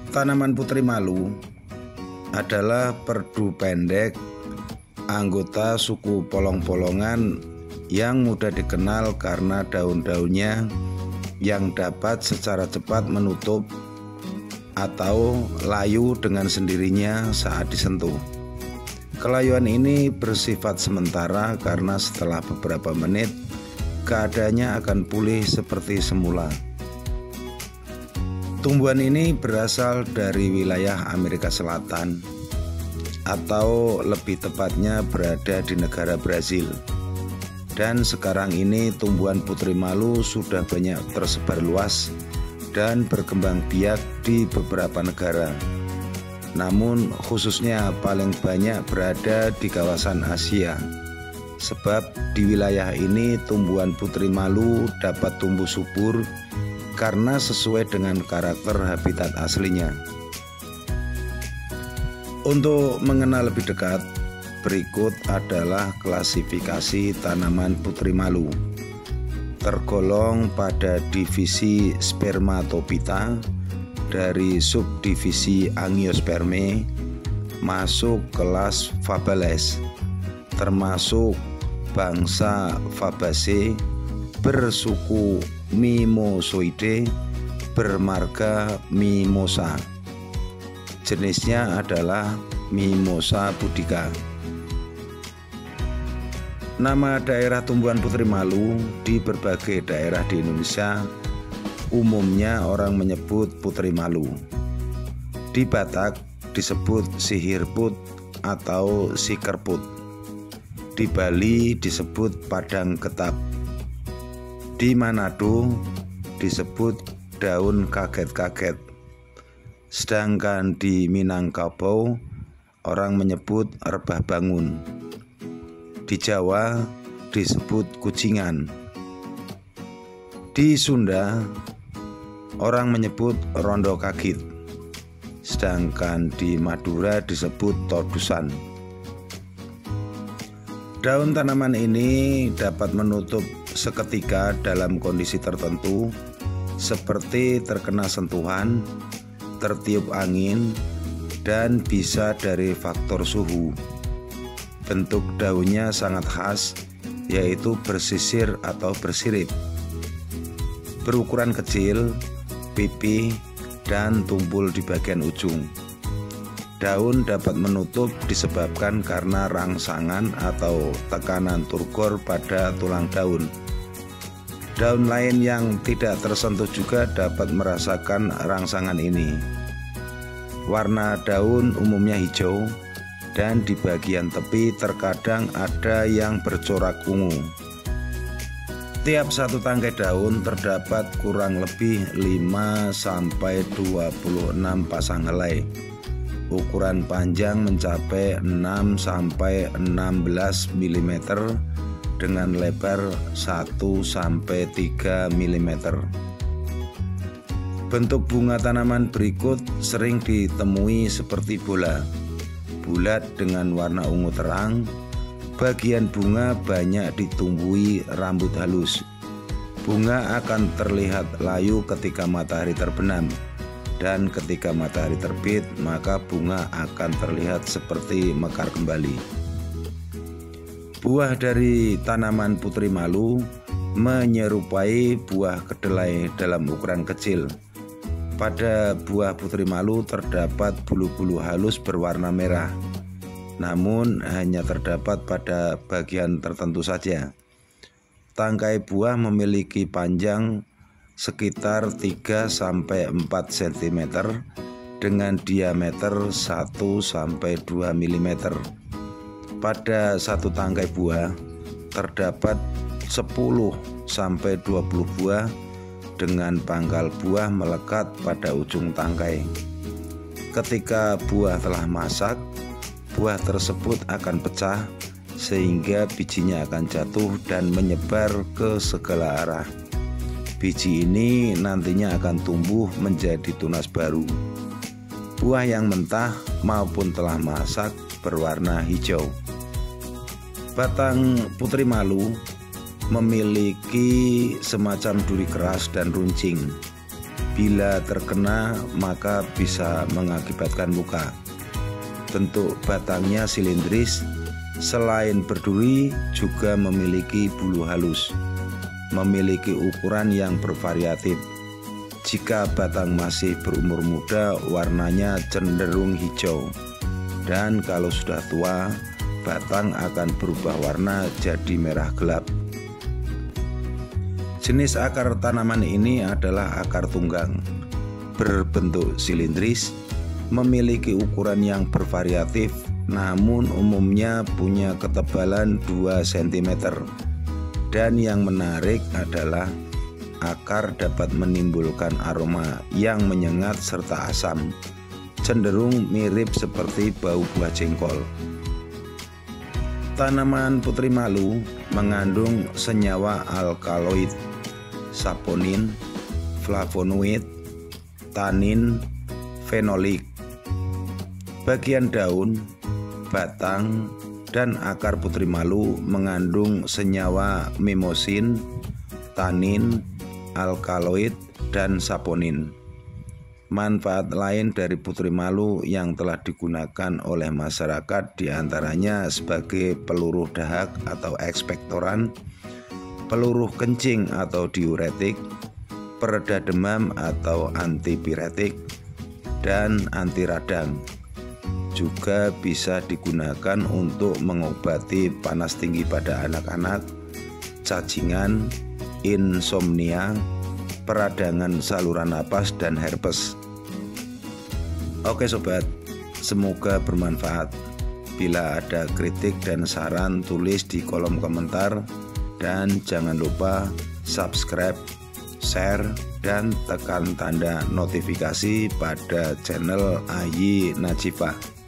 Tanaman putri malu adalah perdu pendek anggota suku polong-polongan yang mudah dikenal karena daun-daunnya yang dapat secara cepat menutup atau layu dengan sendirinya saat disentuh. Kelayuan ini bersifat sementara karena setelah beberapa menit keadaannya akan pulih seperti semula. Tumbuhan ini berasal dari wilayah Amerika Selatan, atau lebih tepatnya berada di negara Brazil. Dan sekarang ini tumbuhan putri malu sudah banyak tersebar luas dan berkembang biak di beberapa negara. Namun khususnya paling banyak berada di kawasan Asia. Sebab di wilayah ini tumbuhan putri malu dapat tumbuh subur karena sesuai dengan karakter habitat aslinya. Untuk mengenal lebih dekat, berikut adalah klasifikasi tanaman putri malu. Tergolong pada divisi Spermatophyta dari subdivisi Angiospermae, masuk kelas Fabales, termasuk bangsa Fabaceae, bersuku Mimosoideae, bermarga Mimosa. Jenisnya adalah Mimosa pudica. Nama daerah tumbuhan putri malu di berbagai daerah di Indonesia umumnya orang menyebut putri malu. Di Batak disebut sihirput atau sikerput. Di Bali disebut padang getap. Di Manado disebut daun kaget-kaget. Sedangkan di Minangkabau orang menyebut rebah bangun. Di Jawa disebut kucingan. Di Sunda orang menyebut rondo kagit. Sedangkan di Madura disebut todusan. Daun tanaman ini dapat menutup seketika dalam kondisi tertentu seperti terkena sentuhan, tertiup angin, dan bisa dari faktor suhu. Bentuk daunnya sangat khas, yaitu bersisir atau bersirip. Berukuran kecil, pipih, dan tumpul di bagian ujung. Daun dapat menutup disebabkan karena rangsangan atau tekanan turgor pada tulang daun. Daun lain yang tidak tersentuh juga dapat merasakan rangsangan ini. Warna daun umumnya hijau dan di bagian tepi terkadang ada yang bercorak ungu. Tiap satu tangkai daun terdapat kurang lebih 5-26 pasang helai. Ukuran panjang mencapai 6-16 mm dengan lebar 1-3 mm. Bentuk bunga tanaman berikut sering ditemui seperti bola, bulat dengan warna ungu terang. Bagian bunga banyak ditumbuhi rambut halus. Bunga akan terlihat layu ketika matahari terbenam. Dan ketika matahari terbit, maka bunga akan terlihat seperti mekar kembali. Buah dari tanaman putri malu menyerupai buah kedelai dalam ukuran kecil. Pada buah putri malu terdapat bulu-bulu halus berwarna merah, namun hanya terdapat pada bagian tertentu saja. Tangkai buah memiliki panjang sekitar 3-4 cm dengan diameter 1-2 mm. Pada satu tangkai buah terdapat 10-20 buah dengan pangkal buah melekat pada ujung tangkai. Ketika buah telah masak, buah tersebut akan pecah sehingga bijinya akan jatuh dan menyebar ke segala arah. Biji ini nantinya akan tumbuh menjadi tunas baru. Buah yang mentah maupun telah masak berwarna hijau. Batang putri malu memiliki semacam duri keras dan runcing. Bila terkena maka bisa mengakibatkan luka. Bentuk batangnya silindris, selain berduri juga memiliki bulu halus. Memiliki ukuran yang bervariatif. Jika batang masih berumur muda, warnanya cenderung hijau, dan kalau sudah tua, batang akan berubah warna jadi merah gelap. Jenis akar tanaman ini adalah akar tunggang, berbentuk silindris, memiliki ukuran yang bervariatif, namun umumnya punya ketebalan 2 cm. Dan yang menarik adalah akar dapat menimbulkan aroma yang menyengat serta asam, cenderung mirip seperti bau buah jengkol. Tanaman putri malu mengandung senyawa alkaloid, saponin, flavonoid, tanin, fenolik. Bagian daun, batang, dan akar putri malu mengandung senyawa mimosin, tanin, alkaloid, dan saponin. Manfaat lain dari putri malu yang telah digunakan oleh masyarakat diantaranya sebagai peluruh dahak atau ekspektoran, peluruh kencing atau diuretik, pereda demam atau antipiretik, dan anti radang. Juga bisa digunakan untuk mengobati panas tinggi pada anak-anak, cacingan, insomnia, peradangan saluran napas, dan herpes. Oke sobat, semoga bermanfaat. Bila ada kritik dan saran tulis di kolom komentar, dan jangan lupa subscribe, share, dan tekan tanda notifikasi pada channel Ayi Najifah.